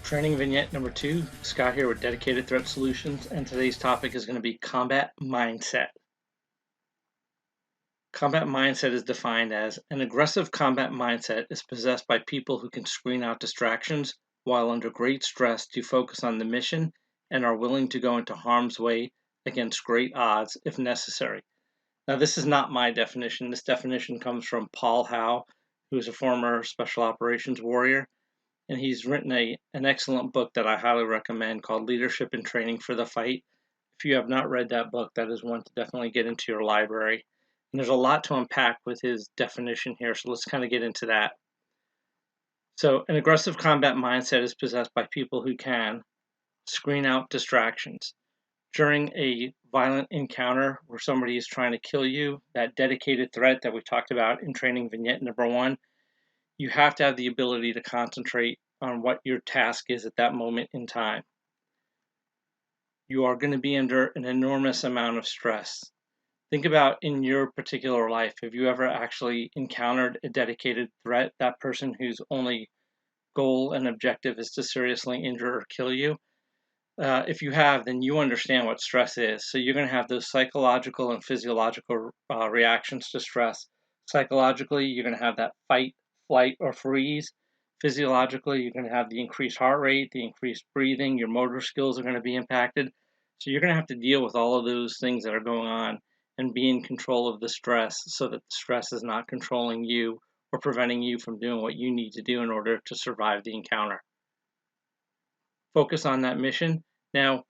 Training vignette number 2, Scott here with Dedicated Threat Solutions, and today's topic is going to be combat mindset. Combat mindset is defined as an aggressive combat mindset is possessed by people who can screen out distractions while under great stress to focus on the mission and are willing to go into harm's way against great odds if necessary. Now, this is not my definition. This definition comes from Paul Howe, who is a former special operations warrior. And he's written an excellent book that I highly recommend called Leadership and Training for the Fight. If you have not read that book, that is one to definitely get into your library. And there's a lot to unpack with his definition here, so let's kind of get into that. So an aggressive combat mindset is possessed by people who can screen out distractions. During a violent encounter where somebody is trying to kill you, that dedicated threat that we talked about in training vignette number 1, you have to have the ability to concentrate on what your task is at that moment in time. You are going to be under an enormous amount of stress. Think about in your particular life, have you ever actually encountered a dedicated threat, that person whose only goal and objective is to seriously injure or kill you? If you have, then you understand what stress is. So you're going to have those psychological and physiological reactions to stress. Psychologically, you're going to have that fight, flight, or freeze. Physiologically, you're going to have the increased heart rate, the increased breathing, your motor skills are going to be impacted. So you're going to have to deal with all of those things that are going on and be in control of the stress so that the stress is not controlling you or preventing you from doing what you need to do in order to survive the encounter. Focus on that mission. Now,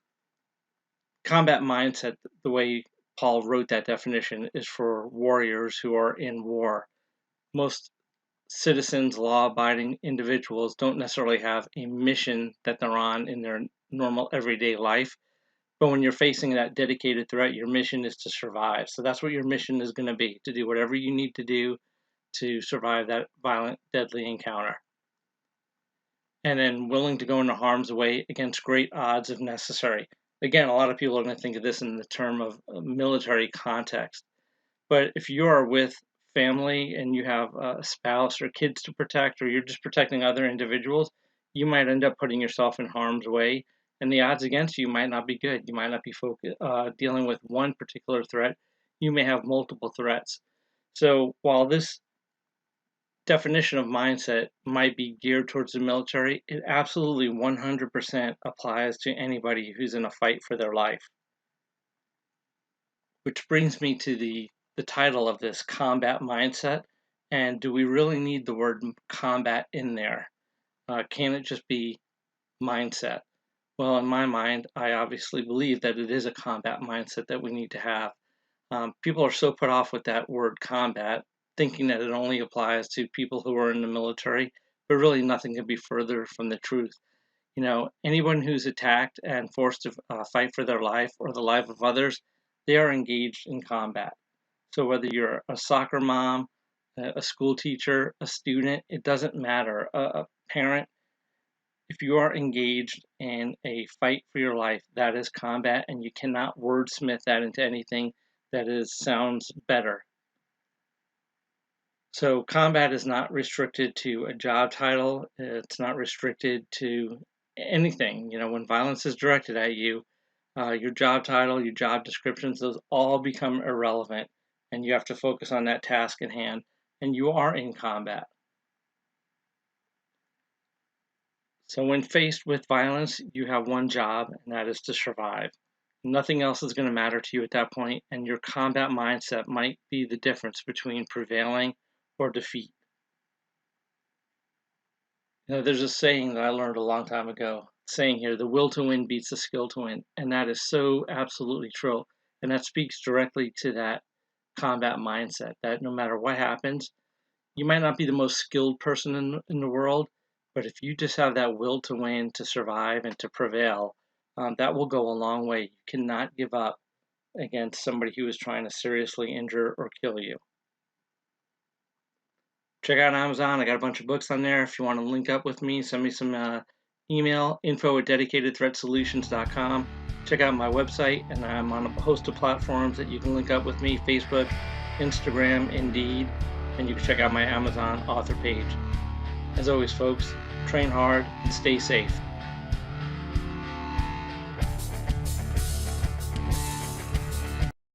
combat mindset, the way Paul wrote that definition, is for warriors who are in war. Most citizens, law-abiding individuals don't necessarily have a mission that they're on in their normal everyday life. But when you're facing that dedicated threat, your mission is to survive. So that's what your mission is going to be, to do whatever you need to do to survive that violent, deadly encounter. And then willing to go into harm's way against great odds if necessary. Again, a lot of people are going to think of this in the term of military context. But if you are with family and you have a spouse or kids to protect, or you're just protecting other individuals, you might end up putting yourself in harm's way, and the odds against you might not be good. You might not be dealing with one particular threat. You may have multiple threats. So while this definition of mindset might be geared towards the military, it absolutely 100% applies to anybody who's in a fight for their life. Which brings me to the title of this, combat mindset. And do we really need the word combat in there? Can it just be mindset? Well, in my mind, I obviously believe that it is a combat mindset that we need to have. People are so put off with that word combat, thinking that it only applies to people who are in the military, but really nothing could be further from the truth. You know, anyone who's attacked and forced to fight for their life or the life of others, they are engaged in combat. So whether you're a soccer mom, a school teacher, a student, it doesn't matter, a parent, if you are engaged in a fight for your life, that is combat, and you cannot wordsmith that into anything that sounds better. So combat is not restricted to a job title. It's not restricted to anything. You know, when violence is directed at you, your job title, your job descriptions, those all become irrelevant, and you have to focus on that task at hand, and you are in combat. So when faced with violence, you have one job, and that is to survive. Nothing else is going to matter to you at that point, and your combat mindset might be the difference between prevailing or defeat. You know, there's a saying that I learned a long time ago, saying here, the will to win beats the skill to win, and that is so absolutely true. And that speaks directly to that combat mindset, that no matter what happens, you might not be the most skilled person in the world, but if you just have that will to win, to survive, and to prevail, that will go a long way. You cannot give up against somebody who is trying to seriously injure or kill you. Check out Amazon. I got a bunch of books on there. If you want to link up with me, send me some email, info@dedicatedthreatsolutions.com. Check out my website, and I'm on a host of platforms that you can link up with me, Facebook, Instagram, Indeed, and you can check out my Amazon author page. As always, folks, train hard and stay safe.